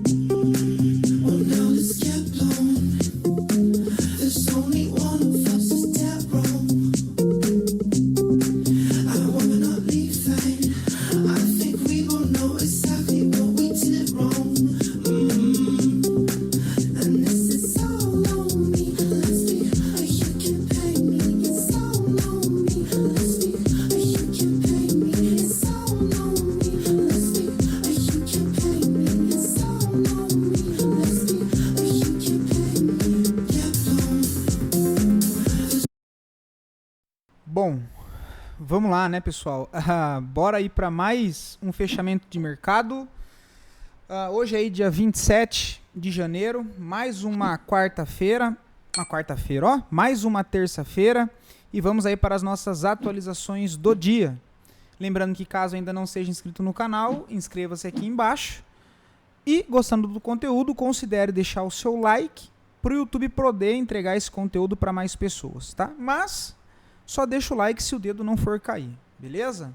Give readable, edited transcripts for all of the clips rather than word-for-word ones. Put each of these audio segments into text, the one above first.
Well, now let's get blown. There's only one of us is dead wrong. I wanna not leave fine. I think we both know exactly what we did wrong. And this is all on me. Let's be, you can pay me. It's all on me. Let's be, you can pay me. It's all on me. Let's be, you can pay me. It's all on me. Let's be, you can pay me. Get blown. Bom, vamos lá, né, pessoal? Bora aí para mais um fechamento de mercado. Hoje aí, dia 27 de janeiro, mais uma quarta-feira. Mais uma terça-feira. E vamos aí para as nossas atualizações do dia. Lembrando que caso ainda não seja inscrito no canal, inscreva-se aqui embaixo. E, gostando do conteúdo, considere deixar o seu like para o YouTube poder entregar esse conteúdo para mais pessoas, tá? Mas só deixa o like se o dedo não for cair, beleza?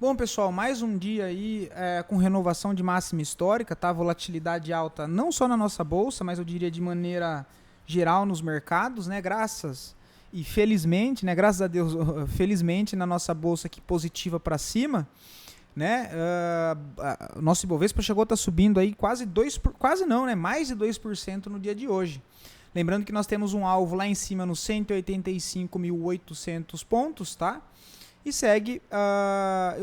Bom, pessoal, mais um dia aí com renovação de máxima histórica, tá? Volatilidade alta não só na nossa bolsa, mas eu diria de maneira geral nos mercados, né? Graças a Deus, felizmente na nossa bolsa aqui positiva para cima, né? O nosso Ibovespa chegou a estar subindo aí mais de 2% no dia de hoje. Lembrando que nós temos um alvo lá em cima nos 185.800 pontos, tá? E segue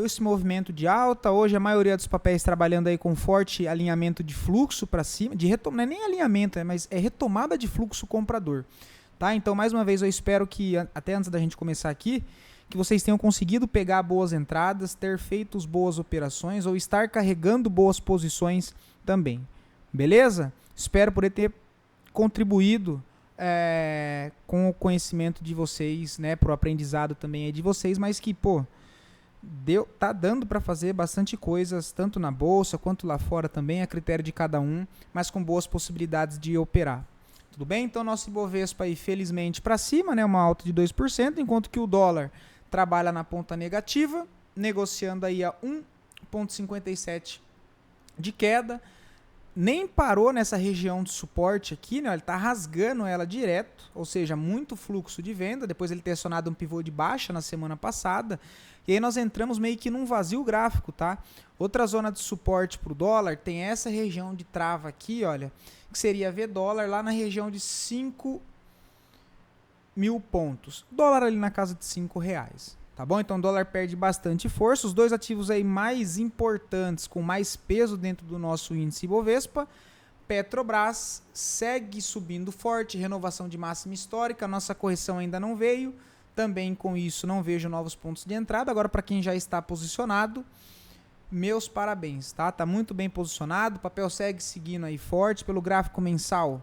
esse movimento de alta. Hoje a maioria dos papéis trabalhando aí com forte alinhamento de fluxo para cima, não é nem alinhamento, mas é retomada de fluxo comprador, tá? Então, mais uma vez, eu espero que, até antes da gente começar aqui, que vocês tenham conseguido pegar boas entradas, ter feito boas operações ou estar carregando boas posições também, beleza? Espero poder ter contribuído com o conhecimento de vocês, né, para o aprendizado também de vocês, mas que, tá dando para fazer bastante coisas, tanto na bolsa quanto lá fora também, a critério de cada um, mas com boas possibilidades de operar. Tudo bem? Então, nosso Ibovespa aí, felizmente, para cima, né, uma alta de 2%, enquanto que o dólar trabalha na ponta negativa, negociando aí a 1,57 de queda. Nem parou nessa região de suporte aqui, né? Ele está rasgando ela direto, ou seja, muito fluxo de venda, depois ele ter acionado um pivô de baixa na semana passada, e aí nós entramos meio que num vazio gráfico, tá? Outra zona de suporte para o dólar tem essa região de trava aqui, olha, que seria ver dólar lá na região de 5.000 pontos. Dólar ali na casa de R$5. Tá bom? Então o dólar perde bastante força. Os dois ativos aí mais importantes, com mais peso dentro do nosso índice Ibovespa. Petrobras segue subindo forte, renovação de máxima histórica. Nossa correção ainda não veio. Também com isso não vejo novos pontos de entrada. Agora, para quem já está posicionado, meus parabéns, tá? Tá muito bem posicionado. O papel segue seguindo aí forte. Pelo gráfico mensal,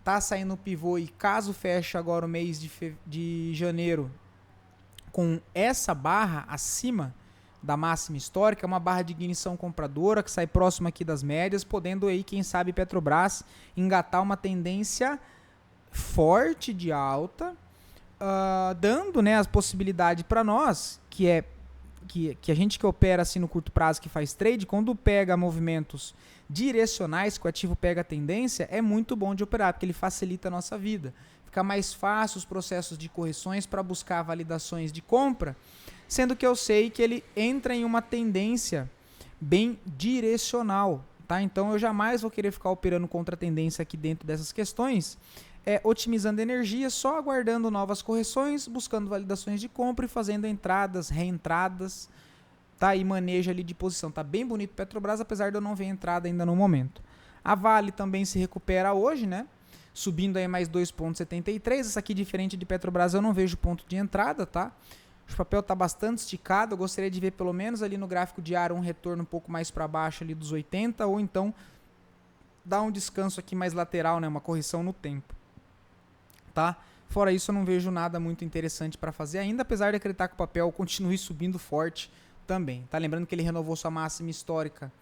tá saindo o pivô e caso feche agora o mês de janeiro com essa barra acima da máxima histórica, uma barra de ignição compradora que sai próxima aqui das médias, podendo aí, quem sabe, Petrobras engatar uma tendência forte de alta, dando, né, as possibilidades para nós, que a gente que opera assim no curto prazo, que faz trade, quando pega movimentos direcionais, que o ativo pega a tendência, é muito bom de operar, porque ele facilita a nossa vida. Fica mais fácil os processos de correções para buscar validações de compra, sendo que eu sei que ele entra em uma tendência bem direcional, tá? Então eu jamais vou querer ficar operando contra a tendência aqui dentro dessas questões, otimizando energia, só aguardando novas correções, buscando validações de compra e fazendo entradas, reentradas, tá? E manejo ali de posição. Tá bem bonito Petrobras, apesar de eu não ver entrada ainda no momento. A Vale também se recupera hoje, né? Subindo aí mais 2,73. Essa aqui, diferente de Petrobras, eu não vejo ponto de entrada, tá? O papel está bastante esticado. Eu gostaria de ver pelo menos ali no gráfico diário um retorno um pouco mais para baixo ali dos 80, ou então dar um descanso aqui mais lateral, né? Uma correção no tempo, tá? Fora isso, eu não vejo nada muito interessante para fazer ainda, apesar de acreditar que o papel continue subindo forte também, tá? Lembrando que ele renovou sua máxima histórica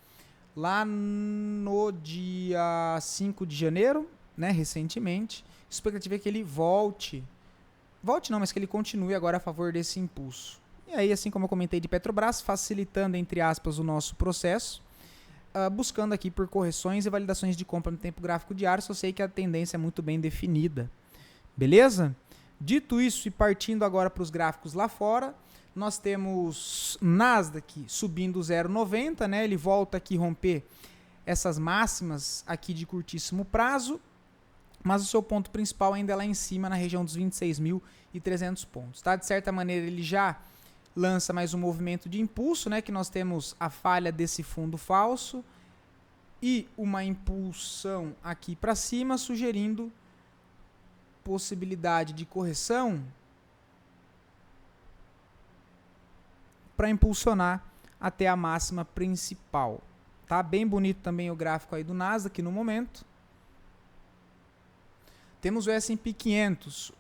lá no dia 5 de janeiro, né, recentemente. A expectativa é que ele volte não, mas que ele continue agora a favor desse impulso. E aí, assim como eu comentei de Petrobras, facilitando, entre aspas, o nosso processo, buscando aqui por correções e validações de compra no tempo gráfico diário, se eu sei que a tendência é muito bem definida. Beleza? Dito isso e partindo agora para os gráficos lá fora, nós temos Nasdaq subindo 0,90, né? Ele volta aqui romper essas máximas aqui de curtíssimo prazo, mas o seu ponto principal ainda é lá em cima, na região dos 26.300 pontos. Tá? De certa maneira, ele já lança mais um movimento de impulso, né? Que nós temos a falha desse fundo falso e uma impulsão aqui para cima, sugerindo possibilidade de correção para impulsionar até a máxima principal. Tá bem bonito também o gráfico aí do Nasdaq no momento. Temos o S&P 500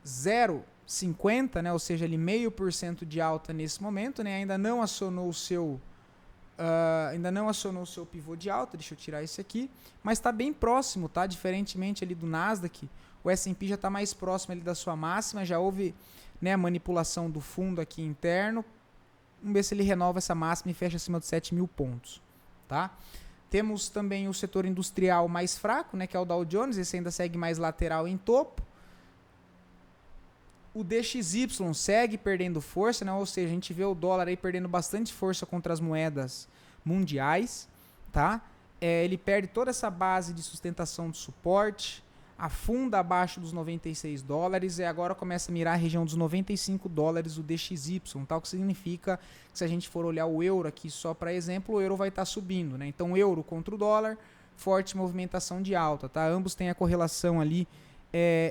0,50, né, ou seja, ali 0,5% de alta nesse momento, né, ainda não acionou o seu pivô de alta. Deixa eu tirar esse aqui, mas está bem próximo, tá? Diferentemente ali do Nasdaq, o S&P já está mais próximo ali da sua máxima, já houve, né, manipulação do fundo aqui interno. Vamos ver se ele renova essa máxima e fecha acima dos 7.000 pontos, tá? Temos também o setor industrial mais fraco, né, que é o Dow Jones, esse ainda segue mais lateral em topo. O DXY segue perdendo força, né, ou seja, a gente vê o dólar aí perdendo bastante força contra as moedas mundiais, tá? Ele perde toda essa base de sustentação de suporte, afunda abaixo dos 96 dólares e agora começa a mirar a região dos 95 dólares o DXY, tal que significa que se a gente for olhar o euro aqui só para exemplo, o euro vai estar subindo, né? Então, euro contra o dólar, forte movimentação de alta, tá? Ambos têm a correlação ali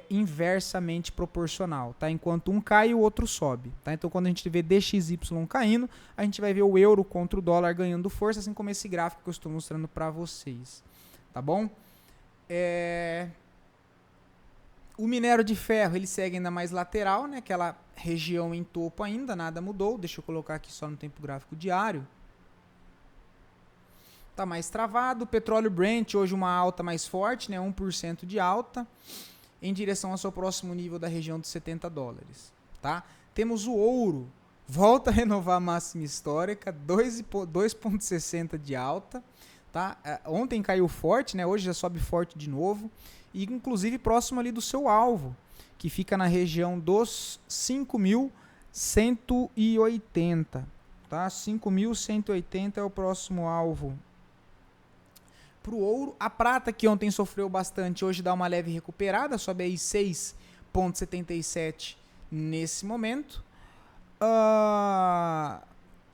inversamente proporcional, tá? Enquanto um cai, o outro sobe, tá? Então, quando a gente vê DXY caindo, a gente vai ver o euro contra o dólar ganhando força, assim como esse gráfico que eu estou mostrando para vocês, tá bom? O minério de ferro, ele segue ainda mais lateral, né? Aquela região em topo ainda, nada mudou. Deixa eu colocar aqui só no tempo gráfico diário. Tá mais travado. O petróleo Brent, hoje uma alta mais forte, né? 1% de alta, em direção ao seu próximo nível da região dos 70 dólares. Tá? Temos o ouro, volta a renovar a máxima histórica, 2,60 de alta. Tá? Ontem caiu forte, né? Hoje já sobe forte de novo. E inclusive próximo ali do seu alvo, que fica na região dos 5.180, tá? 5.180 é o próximo alvo para o ouro. A prata, que ontem sofreu bastante, hoje dá uma leve recuperada, sobe aí 6,77 nesse momento.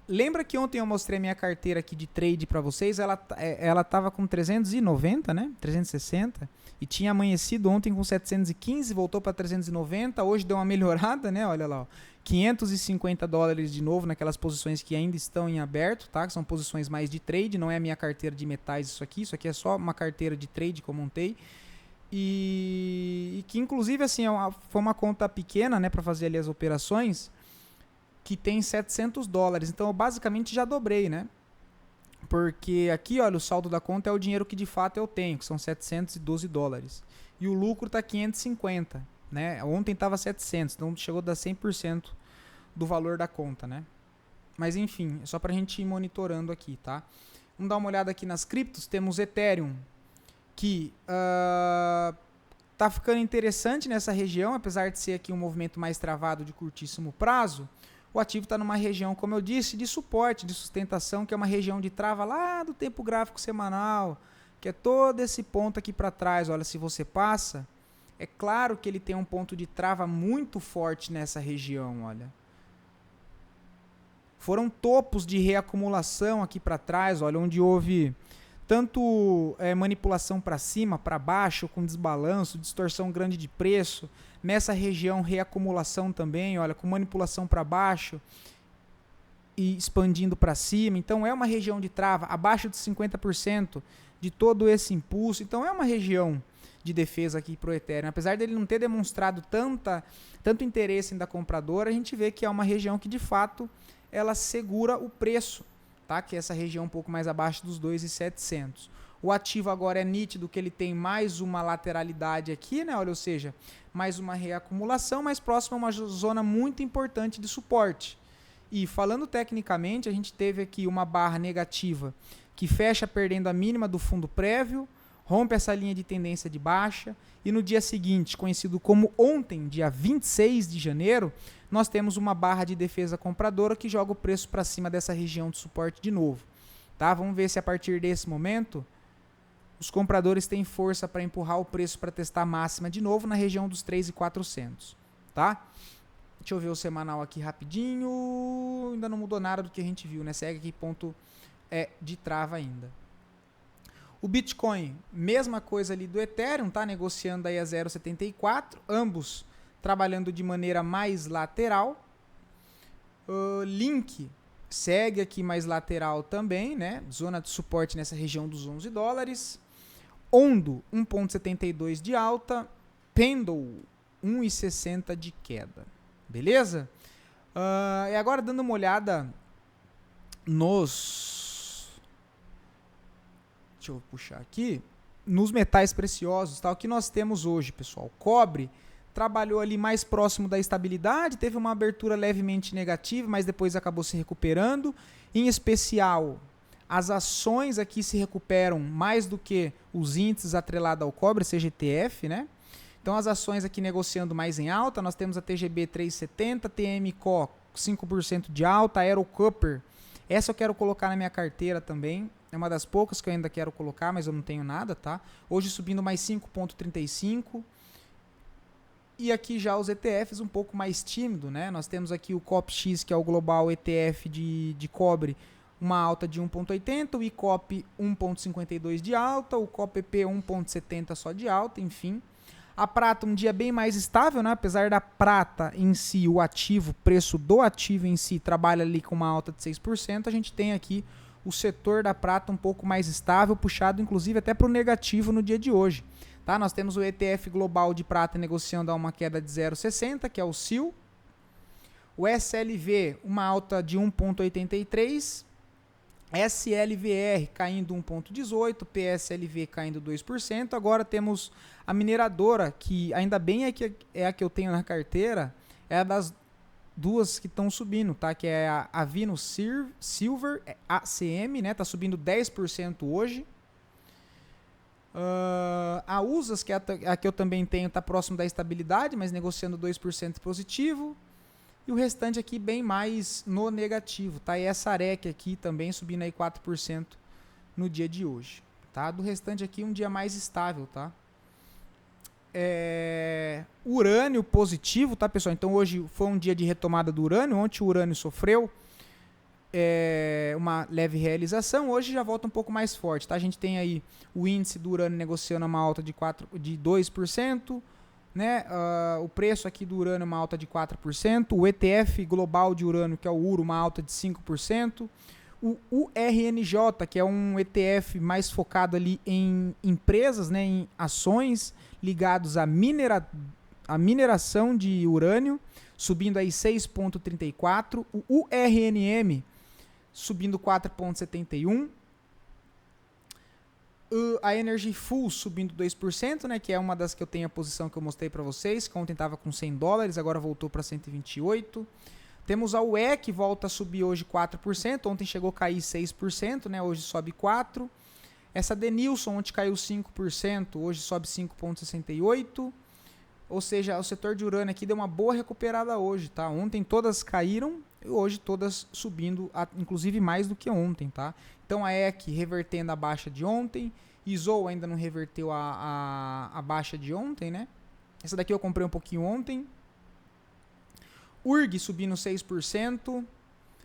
Lembra que ontem eu mostrei a minha carteira aqui de trade para vocês? Ela estava com 390, né? 360. E tinha amanhecido ontem com 715, voltou para 390. Hoje deu uma melhorada, né? Olha lá, ó. 550 dólares de novo naquelas posições que ainda estão em aberto, tá? Que são posições mais de trade, não é a minha carteira de metais isso aqui é só uma carteira de trade que eu montei. E que inclusive assim, foi uma conta pequena, né? Para fazer ali as operações, que tem 700 dólares. Então eu basicamente já dobrei, né? Porque aqui, olha, o saldo da conta é o dinheiro que de fato eu tenho, que são 712 dólares. E o lucro está 550, né? Ontem estava 700, então chegou a dar 100% do valor da conta, né? Mas enfim, é só para a gente ir monitorando aqui, tá? Vamos dar uma olhada aqui nas criptos. Temos Ethereum, que tá ficando interessante nessa região, apesar de ser aqui um movimento mais travado de curtíssimo prazo. O ativo está numa região, como eu disse, de suporte, de sustentação, que é uma região de trava lá do tempo gráfico semanal, que é todo esse ponto aqui para trás. Olha, se você passa, é claro que ele tem um ponto de trava muito forte nessa região, olha. Foram topos de reacumulação aqui para trás, olha, onde houve tanto manipulação para cima, para baixo, com desbalanço, distorção grande de preço. Nessa região, reacumulação também, olha, com manipulação para baixo e expandindo para cima. Então, é uma região de trava, abaixo de 50% de todo esse impulso. Então, é uma região de defesa aqui para o Ethereum. Apesar dele não ter demonstrado tanto interesse da compradora, a gente vê que é uma região que, de fato, ela segura o preço, tá? Que é essa região um pouco mais abaixo dos 2.700. O ativo agora é nítido que ele tem mais uma lateralidade aqui, né? Olha, ou seja, mais uma reacumulação, mais próximo a uma zona muito importante de suporte. E falando tecnicamente, a gente teve aqui uma barra negativa que fecha perdendo a mínima do fundo prévio, rompe essa linha de tendência de baixa e no dia seguinte, conhecido como ontem, dia 26 de janeiro, nós temos uma barra de defesa compradora que joga o preço para cima dessa região de suporte de novo. Tá? Vamos ver se a partir desse momento os compradores têm força para empurrar o preço para testar a máxima de novo na região dos 3.400. Tá? Deixa eu ver o semanal aqui rapidinho. Ainda não mudou nada do que a gente viu, né? Segue aqui ponto de trava ainda. O Bitcoin, mesma coisa ali do Ethereum, tá? Negociando aí a 0,74, ambos trabalhando de maneira mais lateral. Link segue aqui mais lateral também, né? Zona de suporte nessa região dos $11. Ondo, 1,72 de alta. Pendle, 1,60 de queda. Beleza? E agora dando uma olhada deixa eu puxar aqui. Nos metais preciosos, tá? O que nós temos hoje, pessoal? Cobre trabalhou ali mais próximo da estabilidade, teve uma abertura levemente negativa, mas depois acabou se recuperando. Em especial, as ações aqui se recuperam mais do que os índices atrelados ao cobre, seja ETF, né? Então as ações aqui negociando mais em alta, nós temos a TGB 3,70, TMCO 5% de alta, Aero Copper. Essa eu quero colocar na minha carteira também. É uma das poucas que eu ainda quero colocar, mas eu não tenho nada, tá? Hoje subindo mais 5,35. E aqui já os ETFs um pouco mais tímido, né? Nós temos aqui o COPX, que é o Global ETF de cobre, uma alta de 1,80, o ICOP 1,52 de alta, o COPP 1,70 só de alta, enfim. A prata um dia bem mais estável, né? Apesar da prata em si, o ativo, preço do ativo em si, trabalha ali com uma alta de 6%, a gente tem aqui o setor da prata um pouco mais estável, puxado inclusive até para o negativo no dia de hoje. Tá? Nós temos o ETF global de prata negociando a uma queda de 0,60, que é o SIL. O SLV, uma alta de 1,83. SLVR caindo 1,18. PSLV caindo 2%. Agora temos a mineradora, que ainda bem é a que eu tenho na carteira, é a das duas que estão subindo, tá? Que é a Avino Silver, ACM, né? Tá subindo 10% hoje. A USAS, que é a que eu também tenho, está próximo da estabilidade, mas negociando 2% positivo. E o restante aqui bem mais no negativo, tá? E essa AREC aqui também subindo aí 4% no dia de hoje, tá? Do restante aqui um dia mais estável, tá? Urânio positivo, tá, pessoal? Então hoje foi um dia de retomada do urânio. Ontem o urânio sofreu uma leve realização, hoje já volta um pouco mais forte, tá? A gente tem aí o índice do urânio negociando uma alta de 2%, né? O preço aqui do urânio uma alta de 4%, o ETF global de urânio, que é o URO, uma alta de 5%, o URNJ, que é um ETF mais focado ali em empresas, né? Em ações ligados à mineração de urânio, subindo aí 6,34%, o URNM subindo 4,71%, a Energy Full subindo 2%, né, que é uma das que eu tenho a posição que eu mostrei para vocês, que ontem estava com $100, agora voltou para 128. Temos a UE, que volta a subir hoje 4%, ontem chegou a cair 6%, né, hoje sobe 4%. Essa Denilson, ontem caiu 5%, hoje sobe 5,68%. Ou seja, o setor de urânio aqui deu uma boa recuperada hoje, tá? Ontem todas caíram e hoje todas subindo, inclusive mais do que ontem, tá? Então a EC revertendo a baixa de ontem, ISO ainda não reverteu a baixa de ontem, né? Essa daqui eu comprei um pouquinho ontem. URG subindo 6%.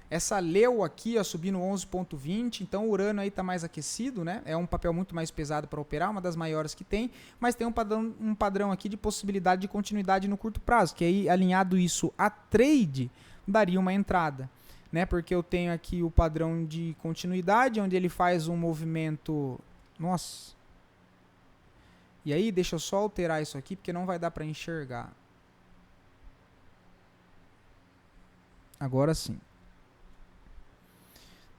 Essa Leu aqui, ó, subindo 11,20, então o urânio aí está mais aquecido, né? É um papel muito mais pesado para operar, uma das maiores que tem, mas tem um padrão aqui de possibilidade de continuidade no curto prazo, que aí alinhado isso a trade, daria uma entrada, né? Porque eu tenho aqui o padrão de continuidade, onde ele faz um movimento... Nossa! E aí, deixa eu só alterar isso aqui, porque não vai dar para enxergar. Agora sim.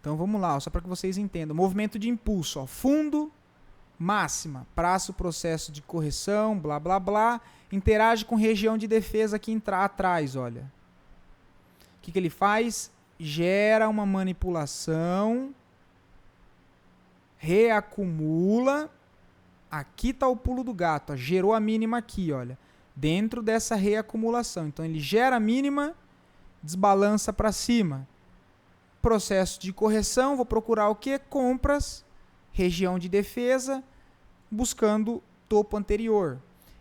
Então vamos lá, ó, só para que vocês entendam. Movimento de impulso, ó, fundo, máxima, prazo, processo de correção, blá blá blá, interage com região de defesa aqui atrás, olha. O que ele faz? Gera uma manipulação reacumula. Aqui está o pulo do gato, ó, gerou a mínima aqui, olha, dentro dessa reacumulação. Então ele gera a mínima, desbalança para cima. Processo de correção, vou procurar o que? Compras, região de defesa, buscando topo anterior.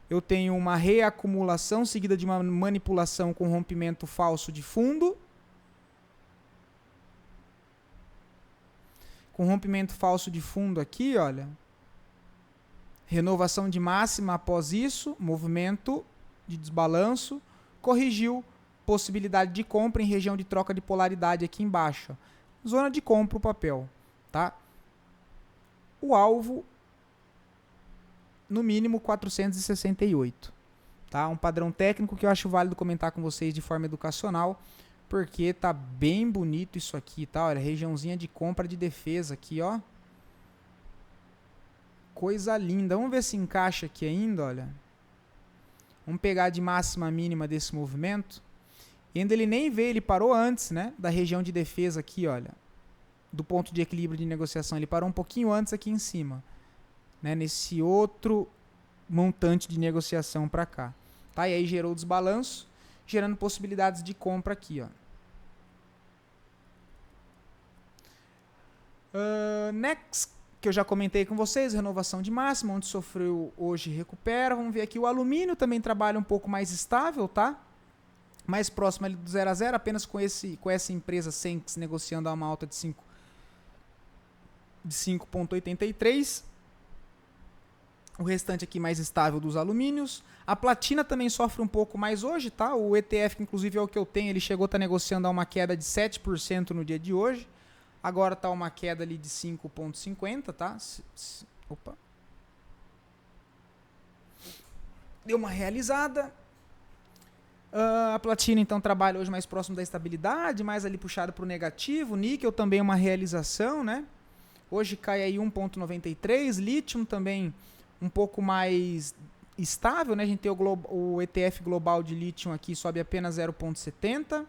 Eu tenho uma reacumulação seguida de uma manipulação com rompimento falso de fundo. Com rompimento falso de fundo aqui, olha. Renovação de máxima após isso, movimento de desbalanço, corrigiu, possibilidade de compra em região de troca de polaridade aqui embaixo. Ó. Zona de compra o papel, tá? O alvo, no mínimo 468, tá? Um padrão técnico que eu acho válido comentar com vocês de forma educacional, porque tá bem bonito isso aqui, tá? Olha, regiãozinha de compra de defesa aqui, ó. Coisa linda. Vamos ver se encaixa aqui ainda, olha. Vamos pegar de máxima a mínima desse movimento. E ainda ele nem veio, ele parou antes, né? Da região de defesa aqui, olha. Do ponto de equilíbrio de negociação. Ele parou um pouquinho antes aqui em cima. Né? Nesse outro montante de negociação para cá. Tá? E aí gerou desbalanço, gerando possibilidades de compra aqui, ó. Next, que eu já comentei com vocês, renovação de máxima, onde sofreu hoje recupera. Vamos ver aqui, o alumínio também trabalha um pouco mais estável, tá? Mais próximo ali do 0 a 0, apenas com essa empresa Senx negociando a uma alta de 5,83. O restante aqui mais estável dos alumínios. A platina também sofre um pouco mais hoje, tá? O ETF, que inclusive é o que eu tenho, ele chegou a estar negociando a uma queda de 7% no dia de hoje. Agora está uma queda ali de 5,50, tá? Opa. Deu uma realizada. A platina, então, trabalha hoje mais próximo da estabilidade, mais ali puxado para o negativo. Níquel também é uma realização, né? Hoje cai aí 1,93. Lítio também um pouco mais estável, né? A gente tem o ETF global de lítio aqui, sobe apenas 0,70.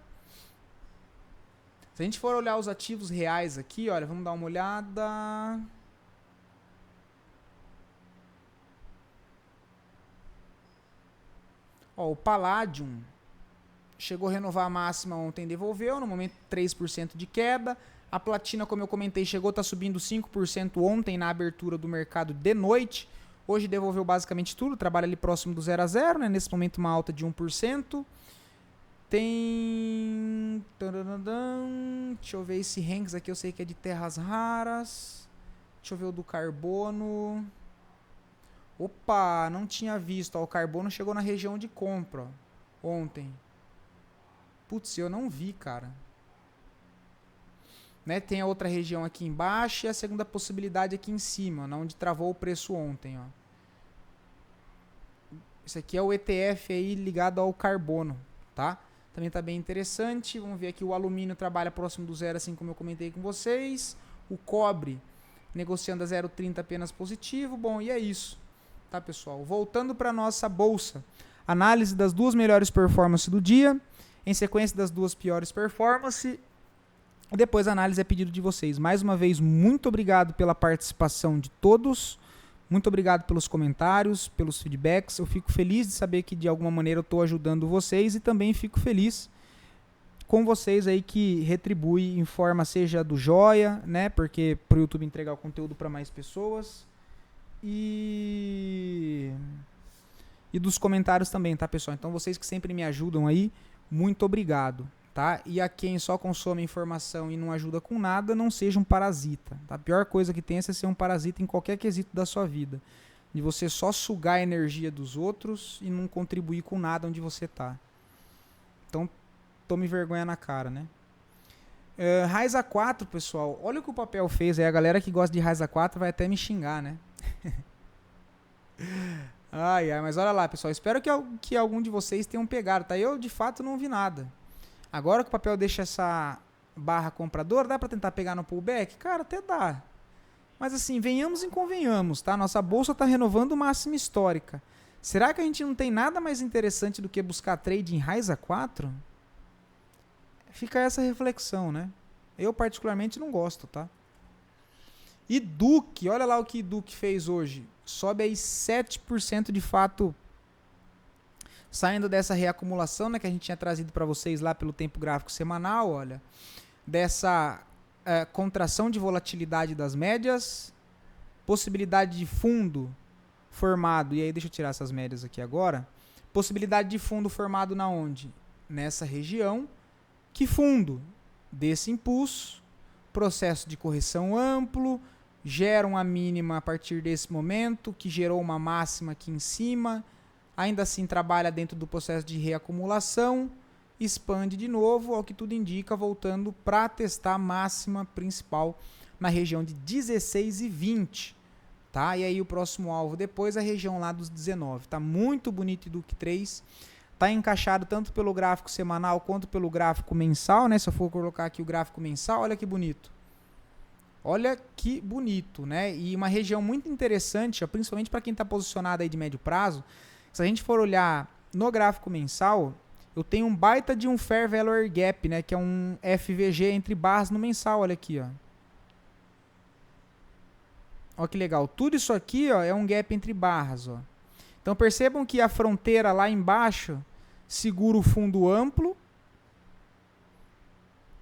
Se a gente for olhar os ativos reais aqui, olha, vamos dar uma olhada. Ó, o Palladium chegou a renovar a máxima ontem, devolveu, no momento 3% de queda. A platina, como eu comentei, chegou a estar subindo 5% ontem na abertura do mercado de noite. Hoje devolveu basicamente tudo, trabalha ali próximo do 0 a 0, né? Nesse momento uma alta de 1%. Tem... Deixa eu ver esse Hanks aqui, eu sei que é de terras raras. Deixa eu ver o do carbono. Opa, não tinha visto. Ó, o carbono chegou na região de compra ó, ontem. Putz, eu não vi, cara. Né, tem a outra região aqui embaixo e a segunda possibilidade aqui em cima, né, onde travou o preço ontem. Ó. Isso aqui é o ETF aí ligado ao carbono, tá? Também está bem interessante. Vamos ver aqui, o alumínio trabalha próximo do 0, assim como eu comentei com vocês. O cobre negociando a 0,30 apenas positivo. Bom, e é isso, tá, pessoal? Voltando para a nossa bolsa. Análise das duas melhores performances do dia, em sequência das duas piores performances. E depois a análise é pedido de vocês. Mais uma vez, muito obrigado pela participação de todos. Muito obrigado pelos comentários, pelos feedbacks. Eu fico feliz de saber que de alguma maneira eu estou ajudando vocês e também fico feliz com vocês aí que retribuem em forma seja do joia, né? Porque para o YouTube entregar o conteúdo para mais pessoas e dos comentários também, tá, pessoal? Então vocês que sempre me ajudam aí, muito obrigado. Tá? E a quem só consome informação e não ajuda com nada, não seja um parasita. Tá? A pior coisa que tem é ser um parasita em qualquer quesito da sua vida. De você só sugar a energia dos outros e não contribuir com nada onde você tá. Então, tome vergonha na cara, né? Raiza 4, pessoal. Olha o que o papel fez aí. A galera que gosta de Raiza 4 vai até me xingar, né? Ai, mas olha lá, pessoal. Espero que algum de vocês tenham pegado, tá? Eu, de fato, não vi nada. Agora que o papel deixa essa barra compradora, dá para tentar pegar no pullback? Cara, até dá. Mas assim, venhamos e convenhamos, tá? Nossa bolsa está renovando máxima histórica. Será que a gente não tem nada mais interessante do que buscar trade em Raiza 4? Fica essa reflexão, né? Eu particularmente não gosto, tá? E Duque, olha lá o que Duque fez hoje. Sobe aí 7% de fato, saindo dessa reacumulação, né, que a gente tinha trazido para vocês lá pelo tempo gráfico semanal, olha, dessa contração de volatilidade das médias, possibilidade de fundo formado, e aí deixa eu tirar essas médias aqui agora, possibilidade de fundo formado na onde? Nessa região, que fundo desse impulso, processo de correção amplo, gera uma mínima a partir desse momento, que gerou uma máxima aqui em cima, ainda assim trabalha dentro do processo de reacumulação, expande de novo, ao que tudo indica, voltando para testar a máxima principal na região de 16 e 20. Tá? E aí o próximo alvo depois, a região lá dos 19. Tá muito bonito o Duque 3. Tá encaixado tanto pelo gráfico semanal quanto pelo gráfico mensal, né? Se eu for colocar aqui o gráfico mensal, olha que bonito. Olha que bonito, né? E uma região muito interessante, ó, principalmente para quem está posicionado aí de médio prazo. Se a gente for olhar no gráfico mensal, eu tenho um baita de um Fair Value Gap, né? Que é um FVG entre barras no mensal, olha aqui, ó. Olha que legal. Tudo isso aqui, ó, é um gap entre barras, ó. Então percebam que a fronteira lá embaixo segura o fundo amplo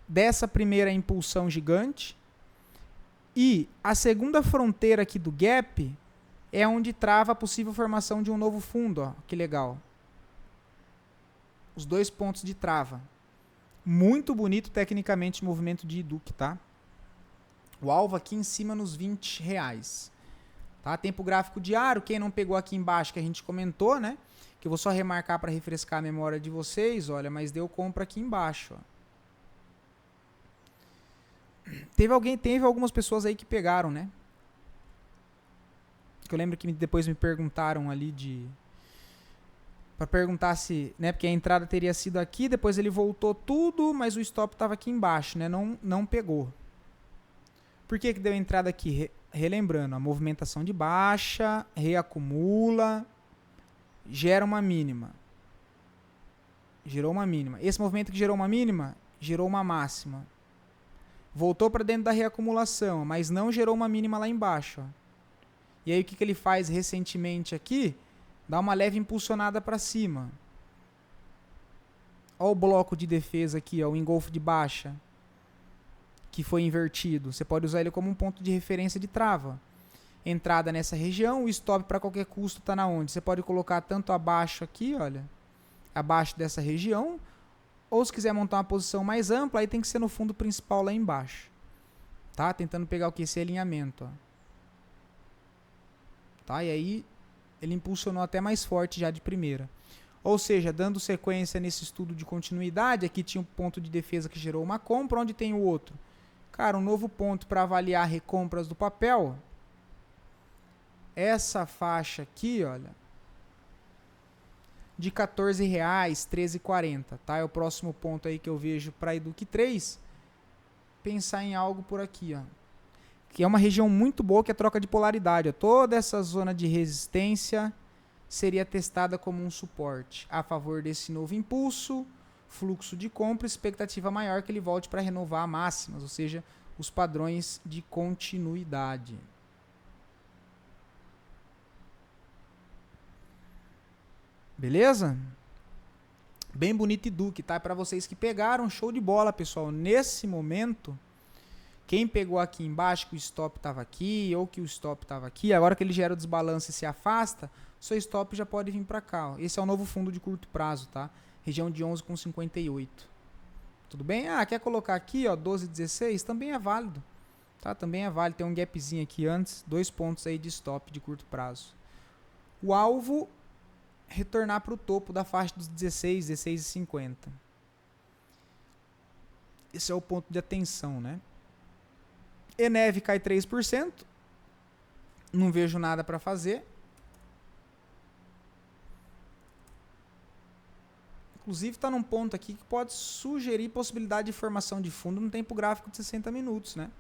dessa primeira impulsão gigante. E a segunda fronteira aqui do gap é onde trava a possível formação de um novo fundo, ó. Que legal. Os dois pontos de trava. Muito bonito tecnicamente o movimento de Duque, tá? O alvo aqui em cima nos R$20. Tá? Tempo gráfico diário, quem não pegou aqui embaixo que a gente comentou, né? Que eu vou só remarcar para refrescar a memória de vocês, olha, mas deu compra aqui embaixo, ó. Teve algumas pessoas aí que pegaram, né? Que eu lembro que depois me perguntaram ali para perguntar se, né, porque a entrada teria sido aqui, depois ele voltou tudo, mas o stop estava aqui embaixo, né? Não pegou. Por que deu entrada aqui? Relembrando, a movimentação de baixa, reacumula, gera uma mínima. Gerou uma mínima. Esse movimento que gerou uma mínima, gerou uma máxima. Voltou para dentro da reacumulação, mas não gerou uma mínima lá embaixo. Ó. E aí o que ele faz recentemente aqui? Dá uma leve impulsionada para cima. Olha o bloco de defesa aqui, ó, o engolfo de baixa, que foi invertido. Você pode usar ele como um ponto de referência de trava. Entrada nessa região, o stop para qualquer custo está na onde? Você pode colocar tanto abaixo aqui, olha, abaixo dessa região, ou se quiser montar uma posição mais ampla, aí tem que ser no fundo principal lá embaixo. Tá? Tentando pegar o que? Esse alinhamento. Ó. Tá? E aí ele impulsionou até mais forte já de primeira. Ou seja, dando sequência nesse estudo de continuidade, aqui tinha um ponto de defesa que gerou uma compra, onde tem o outro? Cara, um novo ponto para avaliar recompras do papel. Essa faixa aqui, olha, de R$14, 13,40, tá? É o próximo ponto aí que eu vejo para Duque 3. Pensar em algo por aqui, ó. Que é uma região muito boa, que é a troca de polaridade. Ó. Toda essa zona de resistência seria testada como um suporte a favor desse novo impulso, fluxo de compra, expectativa maior que ele volte para renovar máximas, ou seja, os padrões de continuidade. Beleza? Bem bonito e Duque, tá? Para vocês que pegaram, show de bola, pessoal. Nesse momento, quem pegou aqui embaixo que o stop estava aqui, ou que o stop estava aqui, agora que ele gera o desbalance e se afasta, seu stop já pode vir para cá. Ó. Esse é o novo fundo de curto prazo, tá? Região de 11,58. Tudo bem? Ah, quer colocar aqui, ó, 12,16? Também é válido. Tá? Também é válido. Tem um gapzinho aqui antes, 2 pontos aí de stop de curto prazo. O alvo, retornar para o topo da faixa dos 16, 16,50. Esse é o ponto de atenção, né? Eneve cai 3%. Não vejo nada para fazer. Inclusive está num ponto aqui que pode sugerir possibilidade de formação de fundo no tempo gráfico de 60 minutos, né?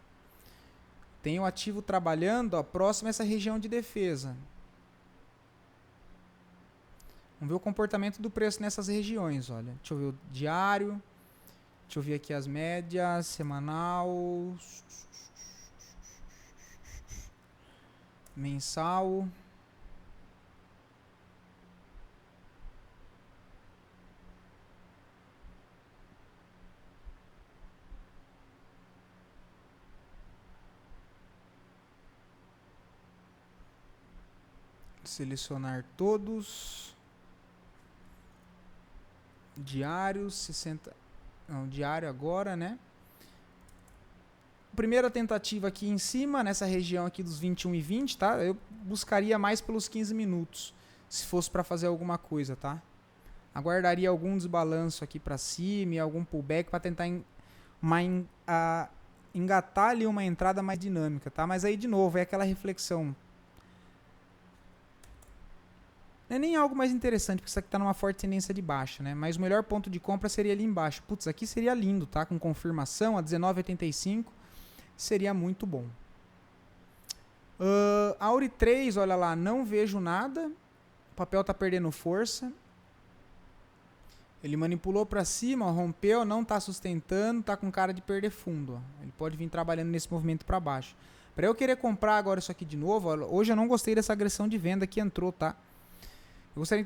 Tem o ativo trabalhando, ó, próximo a essa região de defesa. Vamos ver o comportamento do preço nessas regiões, olha. Deixa eu ver o diário. Deixa eu ver aqui as médias, semanal. Mensal. Selecionar todos. Diário, 60. Não, diário agora, né? Primeira tentativa aqui em cima, nessa região aqui dos 21 e 20, tá? Eu buscaria mais pelos 15 minutos, se fosse para fazer alguma coisa, tá? Aguardaria algum desbalanço aqui para cima e algum pullback para tentar engatar ali uma entrada mais dinâmica, tá? Mas aí, de novo, é aquela reflexão. Não é nem algo mais interessante, porque isso aqui está numa forte tendência de baixa, né? Mas o melhor ponto de compra seria ali embaixo. Putz, aqui seria lindo, tá? Com confirmação a 19,85 seria muito bom. Auri 3, olha lá, não vejo nada. O papel está perdendo força. Ele manipulou para cima, ó, rompeu, não está sustentando, está com cara de perder fundo. Ó. Ele pode vir trabalhando nesse movimento para baixo. Para eu querer comprar agora isso aqui de novo, ó, hoje eu não gostei dessa agressão de venda que entrou, tá? Eu gostaria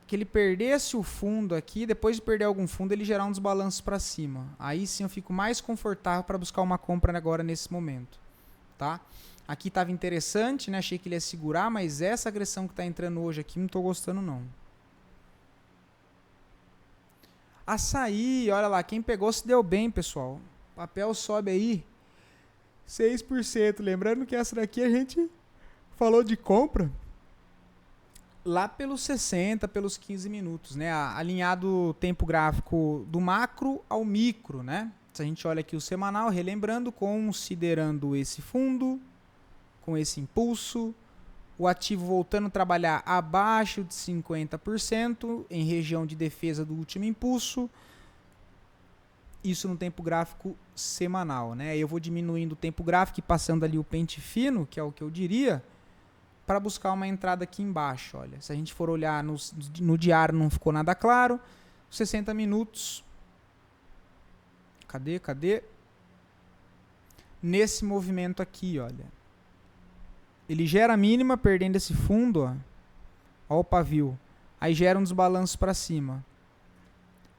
que ele perdesse o fundo aqui, depois de perder algum fundo, ele gerar um desbalanço para cima. Aí sim eu fico mais confortável para buscar uma compra agora nesse momento, tá? Aqui estava interessante, né? Achei que ele ia segurar, mas essa agressão que está entrando hoje aqui não estou gostando não. Açaí, olha lá, quem pegou se deu bem, pessoal. O papel sobe aí 6%. Lembrando que essa daqui a gente falou de compra lá pelos 60, pelos 15 minutos, né? Alinhado o tempo gráfico do macro ao micro, né? Se a gente olha aqui o semanal, relembrando, considerando esse fundo, com esse impulso, o ativo voltando a trabalhar abaixo de 50%, em região de defesa do último impulso, isso no tempo gráfico semanal, né? Eu vou diminuindo o tempo gráfico e passando ali o pente fino, que é o que eu diria, para buscar uma entrada aqui embaixo. Olha, se a gente for olhar no diário não ficou nada claro, 60 minutos, cadê? Nesse movimento aqui, olha, ele gera a mínima perdendo esse fundo, ó o pavio, aí gera um desbalanço para cima.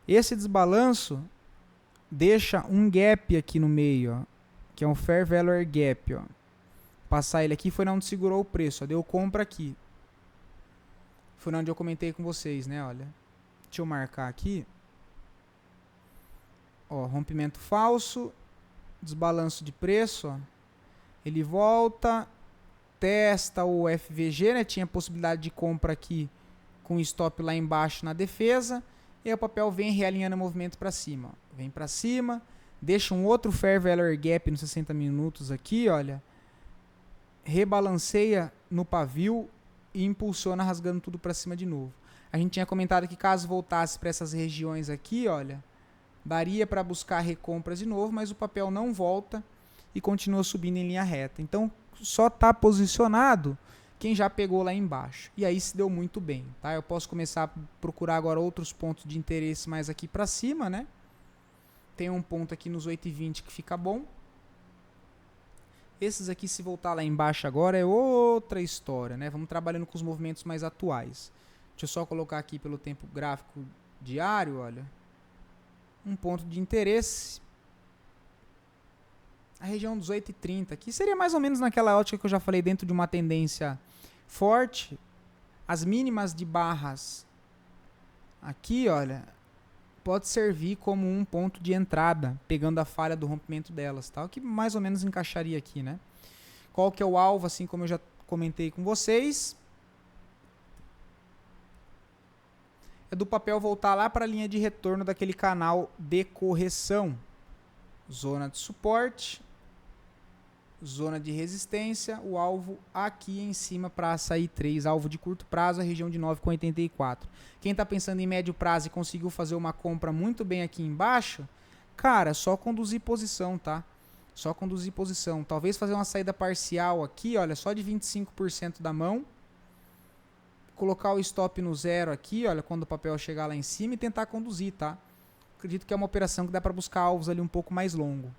Esse desbalanço deixa um gap aqui no meio, ó, que é um Fair Value Gap, ó. Passar ele aqui foi onde segurou o preço, ó, deu compra aqui. Foi onde eu comentei com vocês, né, olha. Deixa eu marcar aqui. Ó, rompimento falso, desbalanço de preço, ó. Ele volta, testa o FVG, né, tinha possibilidade de compra aqui com stop lá embaixo na defesa, e aí o papel vem realinhando o movimento para cima, ó. Vem para cima, deixa um outro Fair Value Gap nos 60 minutos aqui, olha. Rebalanceia no pavio e impulsiona rasgando tudo para cima de novo. A gente tinha comentado que caso voltasse para essas regiões aqui, olha, daria para buscar recompras de novo, mas o papel não volta e continua subindo em linha reta. Então, só está posicionado quem já pegou lá embaixo. E aí se deu muito bem, tá? Eu posso começar a procurar agora outros pontos de interesse mais aqui para cima, né? Tem um ponto aqui nos 8,20 que fica bom. Esses aqui, se voltar lá embaixo agora, é outra história, né? Vamos trabalhando com os movimentos mais atuais. Deixa eu só colocar aqui pelo tempo gráfico diário, olha. Um ponto de interesse. A região dos 8,30 aqui seria mais ou menos naquela ótica que eu já falei, dentro de uma tendência forte. As mínimas de barras aqui, olha, pode servir como um ponto de entrada, pegando a falha do rompimento delas, tá? O que mais ou menos encaixaria aqui, né? Qual que é o alvo, assim como eu já comentei com vocês? É do papel voltar lá para a linha de retorno daquele canal de correção. Zona de suporte, zona de resistência, o alvo aqui em cima para açaí 3, alvo de curto prazo, a região de 9,84. Quem está pensando em médio prazo e conseguiu fazer uma compra muito bem aqui embaixo, cara, só conduzir posição, tá? Só conduzir posição. Talvez fazer uma saída parcial aqui, olha, só de 25% da mão. Colocar o stop no zero aqui, olha, quando o papel chegar lá em cima e tentar conduzir, tá? Acredito que é uma operação que dá para buscar alvos ali um pouco mais longo.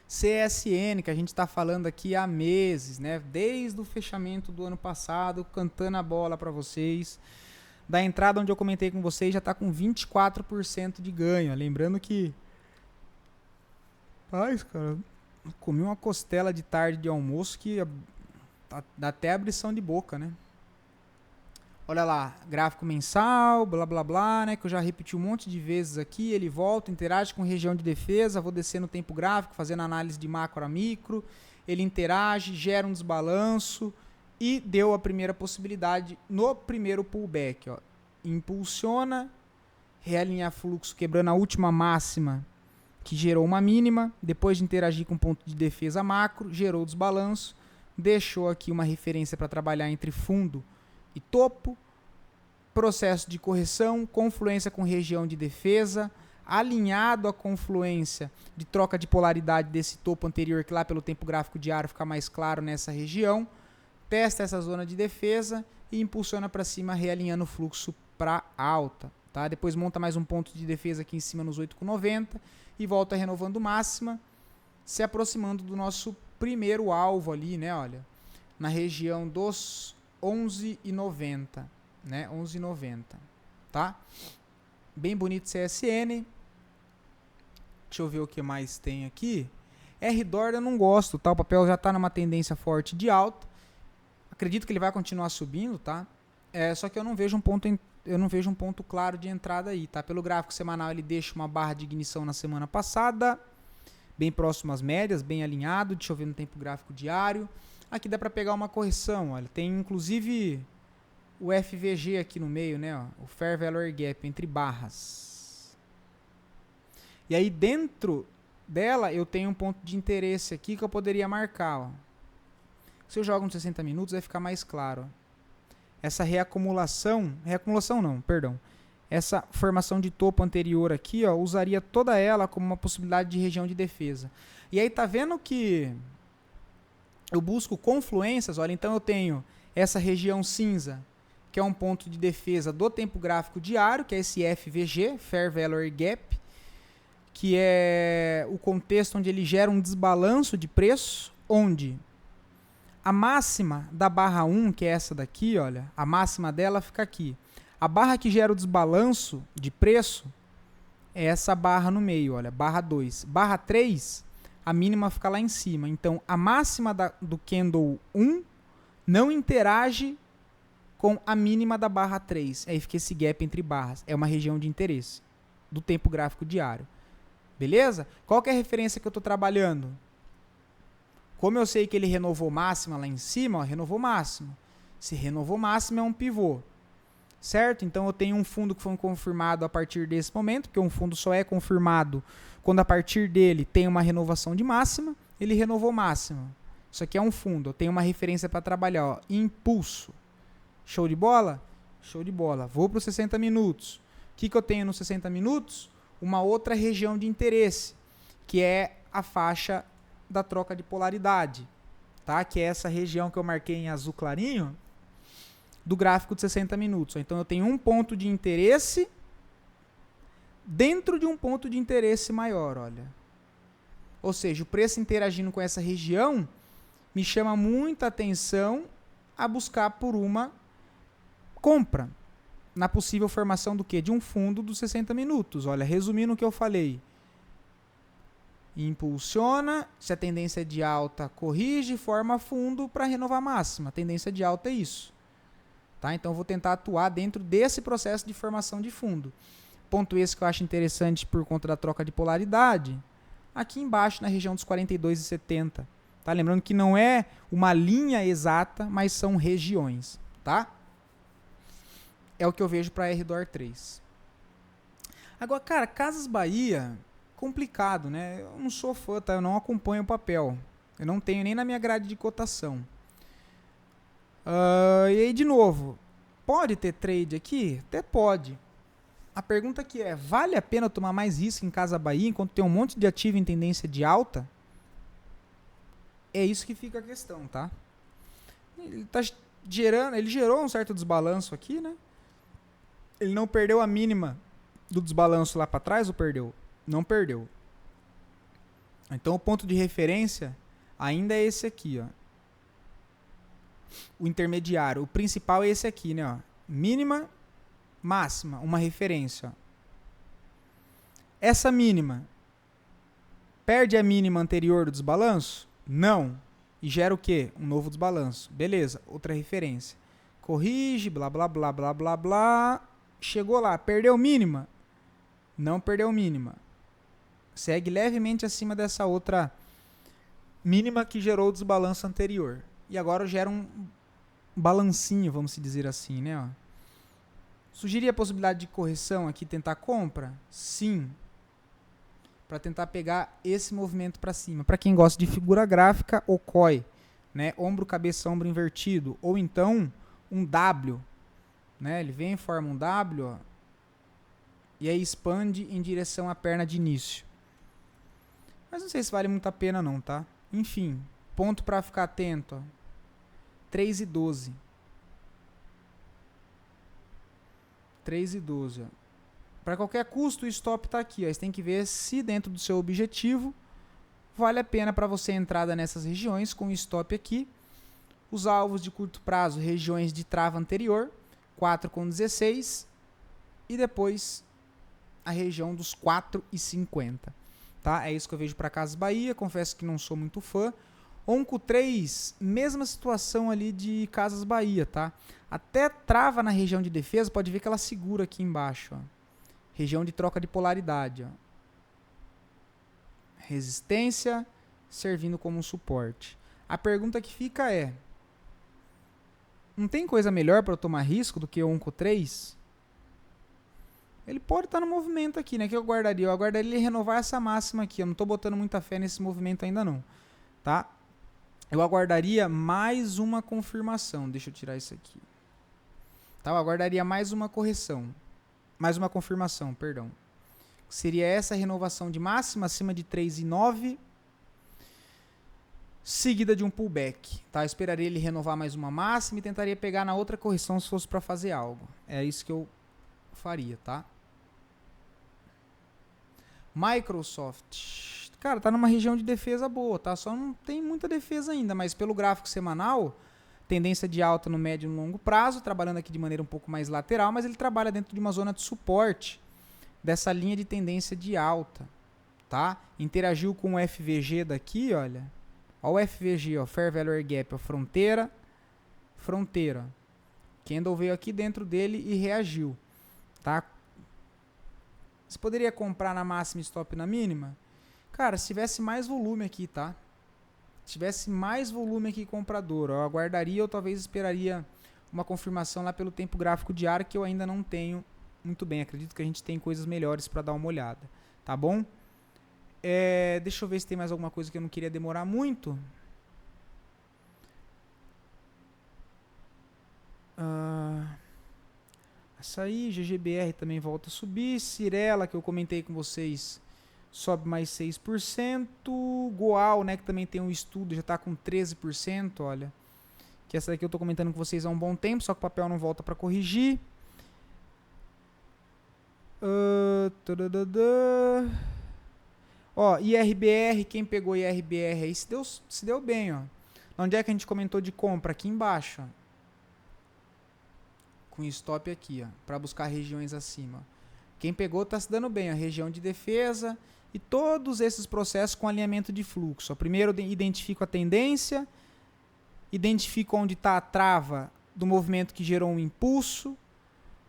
CSN, que a gente está falando aqui há meses, né? Desde o fechamento do ano passado, cantando a bola para vocês. Da entrada onde eu comentei com vocês, já está com 24% de ganho. Lembrando que... Paz, cara, comi uma costela de tarde de almoço que dá até abrição de boca, né? Olha lá, gráfico mensal, blá blá blá, né? Que eu já repeti um monte de vezes aqui. Ele volta, interage com região de defesa. Vou descer no tempo gráfico, fazendo análise de macro a micro. Ele interage, gera um desbalanço e deu a primeira possibilidade no primeiro pullback. Ó. Impulsiona, realinhar fluxo, quebrando a última máxima que gerou uma mínima. Depois de interagir com ponto de defesa macro, gerou desbalanço. Deixou aqui uma referência para trabalhar entre fundo e topo, processo de correção, confluência com região de defesa, alinhado à confluência de troca de polaridade desse topo anterior, que lá pelo tempo gráfico diário fica mais claro nessa região, testa essa zona de defesa e impulsiona para cima, realinhando o fluxo para alta. Tá? Depois monta mais um ponto de defesa aqui em cima nos 8,90 e volta renovando máxima, se aproximando do nosso primeiro alvo ali, né? Olha, na região dos 11,90, né? 11,90, tá? Bem bonito CSN. Deixa eu ver o que mais tem aqui. R-DOR eu não gosto, tá? O papel já está numa tendência forte de alta. Acredito que ele vai continuar subindo, tá? Só que eu não vejo um ponto claro de entrada aí, tá? Pelo gráfico semanal ele deixa uma barra de ignição na semana passada, bem próximo às médias, bem alinhado. Deixa eu ver no tempo gráfico diário. Aqui dá para pegar uma correção, olha, tem inclusive o FVG aqui no meio, né, ó, o Fair Value Gap entre barras. E aí dentro dela eu tenho um ponto de interesse aqui que eu poderia marcar, ó. Se eu jogo nos 60 minutos vai ficar mais claro. Ó. Essa reacumulação não, perdão. Essa formação de topo anterior aqui, ó, usaria toda ela como uma possibilidade de região de defesa. E aí tá vendo que eu busco confluências, olha, então eu tenho essa região cinza, que é um ponto de defesa do tempo gráfico diário, que é esse FVG, Fair Value Gap, que é o contexto onde ele gera um desbalanço de preço, onde a máxima da barra 1, que é essa daqui, olha, a máxima dela fica aqui. A barra que gera o desbalanço de preço é essa barra no meio, olha, barra 2. Barra 3, a mínima fica lá em cima. Então, a máxima do candle 1 não interage com a mínima da barra 3. Aí fica esse gap entre barras. É uma região de interesse do tempo gráfico diário. Beleza? Qual que é a referência que eu estou trabalhando? Como eu sei que ele renovou máxima lá em cima, ó, renovou máxima. Se renovou máxima é um pivô. Certo? Então eu tenho um fundo que foi confirmado a partir desse momento, porque um fundo só é confirmado quando a partir dele tem uma renovação de máxima, ele renovou máxima. Isso aqui é um fundo, eu tenho uma referência para trabalhar, ó, impulso. Show de bola? Show de bola. Vou para os 60 minutos. O que eu tenho nos 60 minutos? Uma outra região de interesse, que é a faixa da troca de polaridade, tá? Que é essa região que eu marquei em azul clarinho, do gráfico de 60 minutos. Então eu tenho um ponto de interesse dentro de um ponto de interesse maior, olha. Ou seja, o preço interagindo com essa região me chama muita atenção a buscar por uma compra na possível formação do quê? De um fundo dos 60 minutos. Olha, resumindo o que eu falei. Impulsiona, se a tendência é de alta, corrige, forma fundo para renovar máxima. A tendência de alta é isso. Tá? Então eu vou tentar atuar dentro desse processo de formação de fundo. Ponto esse que eu acho interessante por conta da troca de polaridade, aqui embaixo na região dos 42,70. Tá? Lembrando que não é uma linha exata, mas são regiões. Tá? É o que eu vejo para R-DOR 3. Agora, cara, Casas Bahia, complicado, né? Eu não sou fã, tá? Eu não acompanho o papel. Eu não tenho nem na minha grade de cotação. E aí, de novo, pode ter trade aqui? Até pode. A pergunta aqui é, vale a pena tomar mais risco em Casa Bahia enquanto tem um monte de ativo em tendência de alta? É isso que fica a questão, tá? Ele gerou um certo desbalanço aqui, né? Ele não perdeu a mínima do desbalanço lá para trás ou perdeu? Não perdeu. Então o ponto de referência ainda é esse aqui, ó. O intermediário, o principal é esse aqui, né, ó. Mínima, máxima, uma referência, ó. Essa mínima perde a mínima anterior do desbalanço? Não. E gera o quê? Um novo desbalanço. Beleza, outra referência. Corrige, blá, blá, blá, blá, blá, blá. Chegou lá, perdeu mínima? Não perdeu mínima. Segue levemente acima dessa outra mínima que gerou o desbalanço anterior. E agora gera um balancinho, vamos dizer assim, né? Ó. Sugerir a possibilidade de correção aqui, tentar compra? Sim. Para tentar pegar esse movimento para cima. Para quem gosta de figura gráfica, o COI, né? Ombro, cabeça, ombro invertido. Ou então um W, né? Ele vem, forma um W, ó, e aí expande em direção à perna de início. Mas não sei se vale muito a pena não, tá? Enfim, ponto para ficar atento, ó. 3,12. 3,12, ó. Para qualquer custo, o stop está aqui, ó. Você tem que ver se dentro do seu objetivo vale a pena para você entrada nessas regiões com o stop aqui. Os alvos de curto prazo, regiões de trava anterior, 4,16 e depois a região dos 4,50. Tá? É isso que eu vejo para Casas Bahia, confesso que não sou muito fã. Onco 3, mesma situação ali de Casas Bahia, tá? Até trava na região de defesa, pode ver que ela segura aqui embaixo, ó. Região de troca de polaridade, ó. Resistência servindo como um suporte. A pergunta que fica é: não tem coisa melhor para eu tomar risco do que o Onco 3? Ele pode estar no movimento aqui, né? Que eu aguardaria? Eu aguardaria ele renovar essa máxima aqui. Eu não estou botando muita fé nesse movimento ainda não, tá? Eu aguardaria mais uma confirmação. Deixa eu tirar isso aqui. Tá? Eu aguardaria mais uma correção. Mais uma confirmação, perdão. Seria essa renovação de máxima acima de 3,9, seguida de um pullback. Tá? Eu esperaria ele renovar mais uma máxima e tentaria pegar na outra correção se fosse para fazer algo. É isso que eu faria, tá? Microsoft. Cara, tá numa região de defesa boa, tá? Só não tem muita defesa ainda, mas pelo gráfico semanal, tendência de alta no médio e no longo prazo, trabalhando aqui de maneira um pouco mais lateral, mas ele trabalha dentro de uma zona de suporte dessa linha de tendência de alta, tá? Interagiu com o FVG daqui, olha. Ó o FVG, ó, Fair Value Gap, ó, fronteira, fronteira. Candle veio aqui dentro dele e reagiu, tá? Você poderia comprar na máxima e stop na mínima? Cara, se tivesse mais volume aqui, tá? Se tivesse mais volume aqui comprador, eu aguardaria ou talvez esperaria uma confirmação lá pelo tempo gráfico diário que eu ainda não tenho muito bem. Acredito que a gente tem coisas melhores para dar uma olhada, tá bom? Deixa eu ver se tem mais alguma coisa que eu não queria demorar muito. Açaí, GGBR também volta a subir. Cirela, que eu comentei com vocês, sobe mais 6%. Goal, né, que também tem um estudo, já está com 13%, olha. Que essa daqui eu estou comentando com vocês há um bom tempo, só que o papel não volta para corrigir. Ó, IRBR, quem pegou IRBR aí se deu bem, ó. Onde é que a gente comentou de compra? Aqui embaixo, ó. Com stop aqui, ó, para buscar regiões acima. Quem pegou está se dando bem, a região de defesa e todos esses processos com alinhamento de fluxo. Primeiro identifico a tendência, identifico onde está a trava do movimento que gerou um impulso,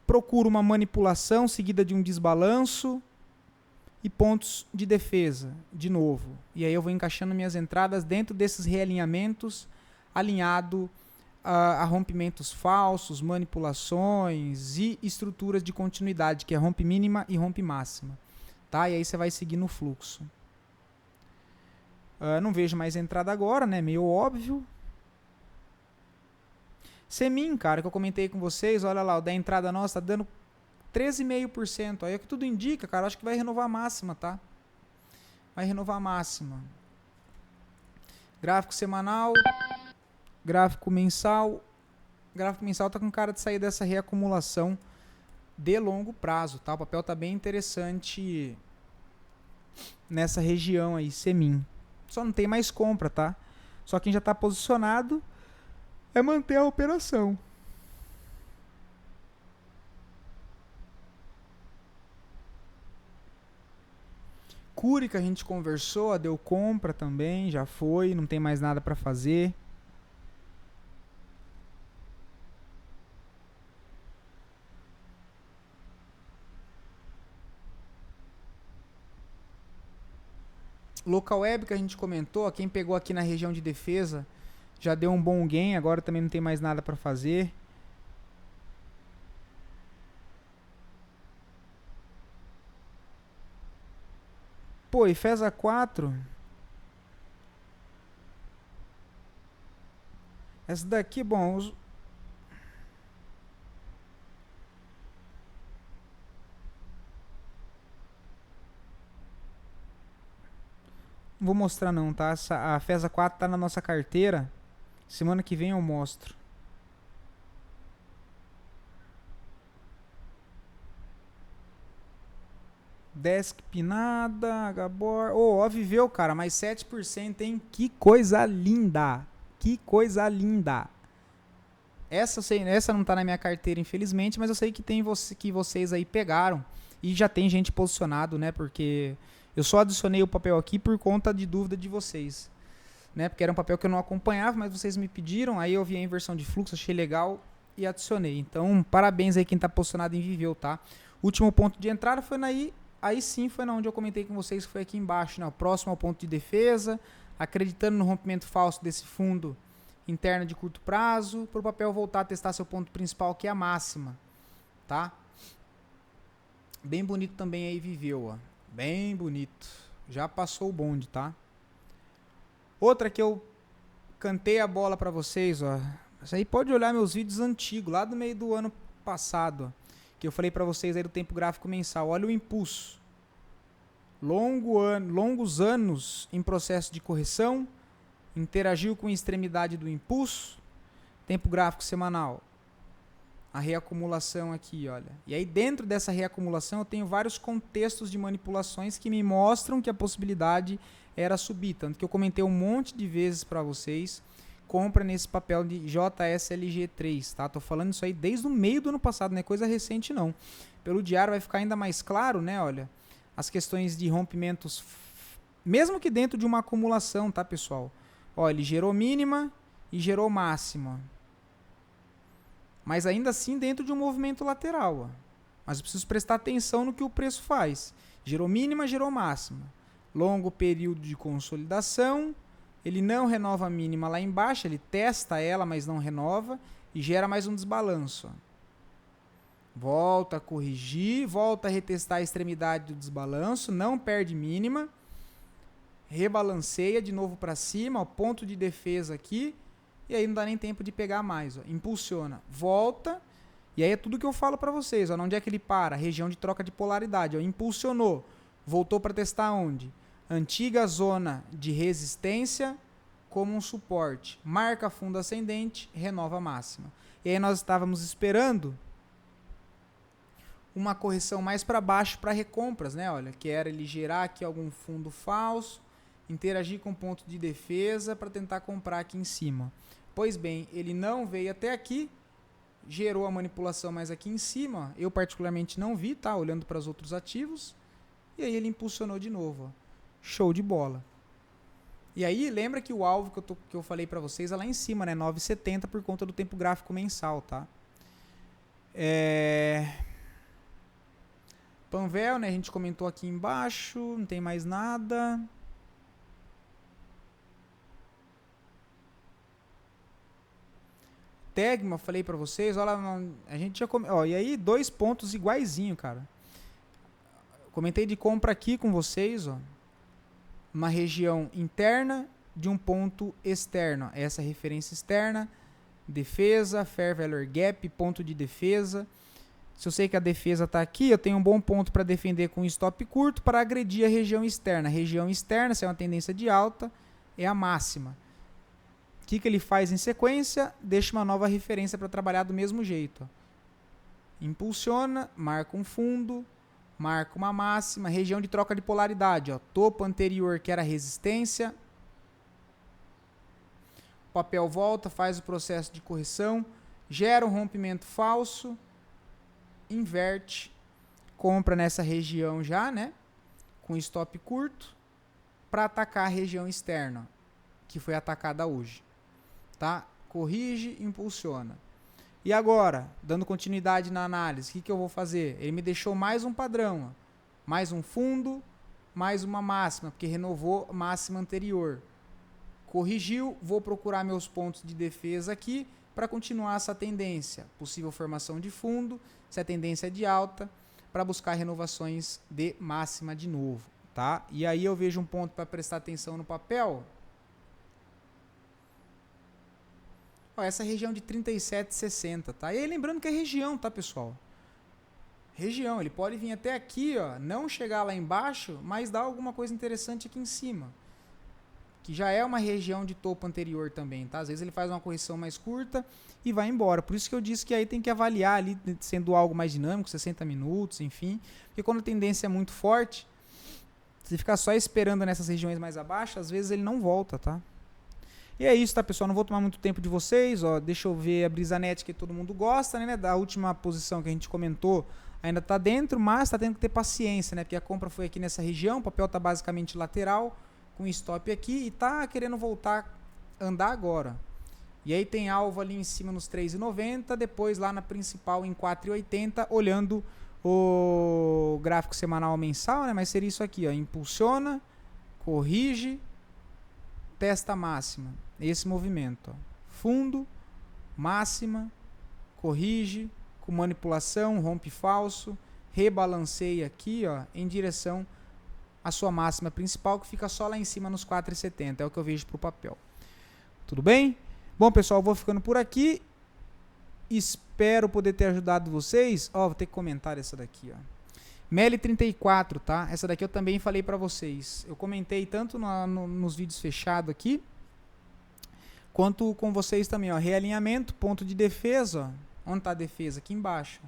procuro uma manipulação seguida de um desbalanço e pontos de defesa, de novo. E aí eu vou encaixando minhas entradas dentro desses realinhamentos, alinhado a rompimentos falsos, manipulações e estruturas de continuidade, que é rompe mínima e rompe máxima. Tá? E aí você vai seguir no fluxo. Não vejo mais entrada agora, né? Meio óbvio. Semin, cara, que eu comentei com vocês, olha lá, o da entrada nossa tá dando 13,5%. Aí é o que tudo indica, cara, acho que vai renovar a máxima, tá? Vai renovar a máxima. Gráfico semanal, gráfico mensal. Gráfico mensal tá com cara de sair dessa reacumulação de longo prazo, tá? O papel tá bem interessante nessa região aí, semin. Só não tem mais compra, tá? Só quem já está posicionado é manter a operação. Cury que a gente conversou, deu compra também, já foi, não tem mais nada para fazer. Local Web que a gente comentou, quem pegou aqui na região de defesa já deu um bom gain, agora também não tem mais nada para fazer. Pô, e FESA 4. Essa daqui, bom, não vou mostrar não, tá? A FESA 4 tá na nossa carteira. Semana que vem eu mostro. Desk pinada, Gabor. Ó, viveu, cara, mais 7%, hein? Que coisa linda. Que coisa linda. Essa eu sei, essa não tá na minha carteira, infelizmente, mas eu sei que tem que vocês aí pegaram. E já tem gente posicionado, né? Porque eu só adicionei o papel aqui por conta de dúvida de vocês. Né? Porque era um papel que eu não acompanhava, mas vocês me pediram, aí eu vi a inversão de fluxo, achei legal e adicionei. Então, parabéns aí quem tá posicionado em Viveu, tá? Último ponto de entrada foi aí sim foi na onde eu comentei com vocês, que foi aqui embaixo, né? O próximo ao ponto de defesa, acreditando no rompimento falso desse fundo interno de curto prazo, para o papel voltar a testar seu ponto principal, que é a máxima, tá? Bem bonito também aí Viveu, ó. Bem bonito. Já passou o bonde, tá? Outra que eu cantei a bola para vocês, ó. Isso aí pode olhar meus vídeos antigos, lá do meio do ano passado, ó, que eu falei para vocês aí do tempo gráfico mensal. Olha o impulso. Longos anos em processo de correção, interagiu com a extremidade do impulso. Tempo gráfico semanal. A reacumulação aqui, olha. E aí dentro dessa reacumulação eu tenho vários contextos de manipulações que me mostram que a possibilidade era subir. Tanto que eu comentei um monte de vezes para vocês, compra nesse papel de JSLG3, tá? Tô falando isso aí desde o meio do ano passado, não é coisa recente não. Pelo diário vai ficar ainda mais claro, né, olha, as questões de rompimentos, mesmo que dentro de uma acumulação, tá, pessoal? Ó, ele gerou mínima e gerou máxima. Mas ainda assim dentro de um movimento lateral, ó. Mas eu preciso prestar atenção no que o preço faz. Gerou mínima, gerou máxima. Longo período de consolidação, ele não renova a mínima lá embaixo, ele testa ela, mas não renova, e gera mais um desbalanço. Volta a corrigir, volta a retestar a extremidade do desbalanço, não perde mínima, rebalanceia de novo para cima, ó, ponto de defesa aqui, e aí não dá nem tempo de pegar mais. Ó. Impulsiona, volta, e aí é tudo que eu falo para vocês. Ó, onde é que ele para? Região de troca de polaridade. Ó, impulsionou, voltou para testar onde? Antiga zona de resistência como um suporte. Marca fundo ascendente, renova a máxima. E aí nós estávamos esperando uma correção mais para baixo para recompras, né? Olha, que era ele gerar aqui algum fundo falso, interagir com ponto de defesa para tentar comprar aqui em cima. Pois bem, ele não veio até aqui, gerou a manipulação mais aqui em cima. Eu particularmente não vi, tá? Olhando para os outros ativos. E aí ele impulsionou de novo, ó. Show de bola. E aí, lembra que o alvo que eu falei para vocês é lá em cima, né? 9,70 por conta do tempo gráfico mensal, tá? Panvel, né? A gente comentou aqui embaixo, não tem mais nada. Tegma, falei para vocês, olha, a gente já ó, e aí 2 pontos iguaizinho, cara. Comentei de compra aqui com vocês, ó. Uma região interna de um ponto externo. Essa referência externa, defesa, Fair Value Gap, ponto de defesa. Se eu sei que a defesa está aqui, eu tenho um bom ponto para defender com stop curto para agredir a região externa. A região externa, se é uma tendência de alta, é a máxima. O que ele faz em sequência? Deixa uma nova referência para trabalhar do mesmo jeito. Ó. Impulsiona, marca um fundo, marca uma máxima, região de troca de polaridade, ó, topo anterior que era resistência, o papel volta, faz o processo de correção, gera um rompimento falso, inverte, compra nessa região já, né, com stop curto, para atacar a região externa, que foi atacada hoje, tá? Corrige, impulsiona. E agora, dando continuidade na análise, o que eu vou fazer? Ele me deixou mais um padrão, ó, mais um fundo, mais uma máxima, porque renovou a máxima anterior. Corrigiu, vou procurar meus pontos de defesa aqui para continuar essa tendência. Possível formação de fundo, se a tendência é de alta, para buscar renovações de máxima de novo, tá? E aí eu vejo um ponto para prestar atenção no papel. Ó, essa região de 37,60, tá? E aí lembrando que é região, tá, pessoal? Região, ele pode vir até aqui, ó, não chegar lá embaixo, mas dar alguma coisa interessante aqui em cima. Que já é uma região de topo anterior também, tá? Às vezes ele faz uma correção mais curta e vai embora. Por isso que eu disse que aí tem que avaliar ali, sendo algo mais dinâmico, 60 minutos, enfim. Porque quando a tendência é muito forte, se ficar só esperando nessas regiões mais abaixo, às vezes ele não volta, tá? E é isso, tá, pessoal? Não vou tomar muito tempo de vocês, ó. Deixa eu ver a Brisanet que todo mundo gosta, né? Da última posição que a gente comentou, ainda tá dentro, mas tá tendo que ter paciência, né? Porque a compra foi aqui nessa região, o papel tá basicamente lateral, com stop aqui, e tá querendo voltar a andar agora. E aí tem alvo ali em cima nos 3,90, depois lá na principal em 4,80, olhando o gráfico semanal mensal, né? Mas seria isso aqui, ó. Impulsiona, corrige, testa máxima. Esse movimento, ó. Fundo, máxima, corrige, com manipulação, rompe falso, rebalanceia aqui, ó, em direção à sua máxima principal, que fica só lá em cima nos 4,70. É o que eu vejo para o papel. Tudo bem? Bom, pessoal, eu vou ficando por aqui. Espero poder ter ajudado vocês. Ó, vou ter que comentar essa daqui, ó. MELI 34, tá? Essa daqui eu também falei para vocês. Eu comentei tanto nos vídeos fechados aqui, quanto com vocês também, ó. Realinhamento, ponto de defesa, ó. Onde está a defesa? Aqui embaixo.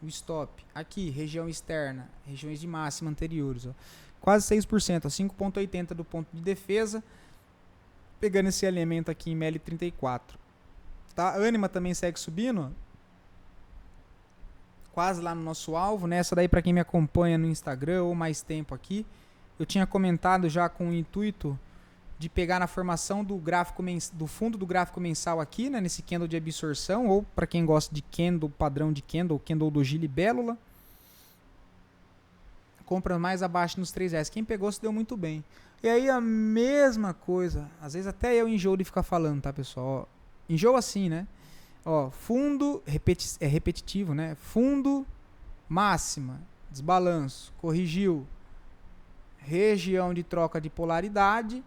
O stop. Aqui, região externa, regiões de máxima anteriores, ó. Quase 6%, ó. 5,80 do ponto de defesa. Pegando esse alinhamento aqui em MELI 34. Tá? Ânima também segue subindo, ó. Quase lá no nosso alvo, né? Essa daí para quem me acompanha no Instagram ou mais tempo aqui, eu tinha comentado já com o intuito de pegar na formação do gráfico do fundo do gráfico mensal aqui, né? Nesse candle de absorção, ou para quem gosta de candle, padrão de candle doji libélula. Compra mais abaixo nos 3S. Quem pegou se deu muito bem. E aí a mesma coisa, às vezes até eu enjoo de ficar falando, tá, pessoal? Ó, enjoo assim, né? Ó, fundo, é repetitivo, né? Fundo, máxima, desbalanço, corrigiu, região de troca de polaridade.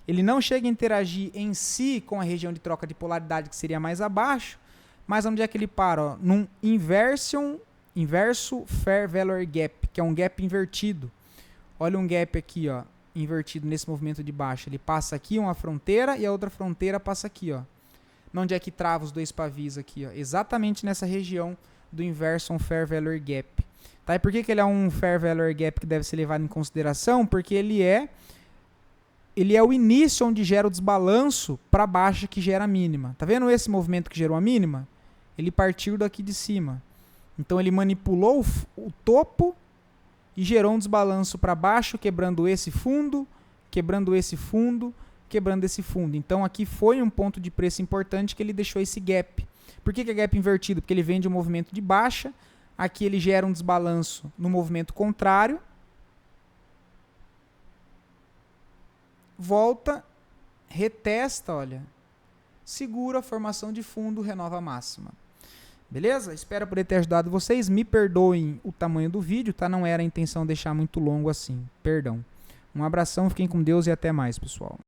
Ele não chega a interagir em si com a região de troca de polaridade, que seria mais abaixo, mas onde é que ele para? Ó, num inverso Fair Value Gap, que é um gap invertido. Olha um gap aqui, ó, invertido nesse movimento de baixo. Ele passa aqui uma fronteira e a outra fronteira passa aqui, ó. Onde é que trava os dois pavis aqui, ó? Exatamente nessa região do inverso Fair Value Gap. Tá? E por que ele é um Fair Value Gap que deve ser levado em consideração? Porque ele é o início onde gera o desbalanço para baixo que gera a mínima. Tá vendo esse movimento que gerou a mínima? Ele partiu daqui de cima. Então ele manipulou o topo e gerou um desbalanço para baixo, quebrando esse fundo, quebrando esse fundo, quebrando esse fundo. Então aqui foi um ponto de preço importante que ele deixou esse gap. Por que é gap invertido? Porque ele vem de um movimento de baixa, aqui ele gera um desbalanço no movimento contrário, volta, retesta, olha, segura a formação de fundo, renova a máxima. Beleza? Espero poder ter ajudado vocês. Me perdoem o tamanho do vídeo, tá? Não era a intenção deixar muito longo assim. Perdão. Um abração, fiquem com Deus e até mais, pessoal.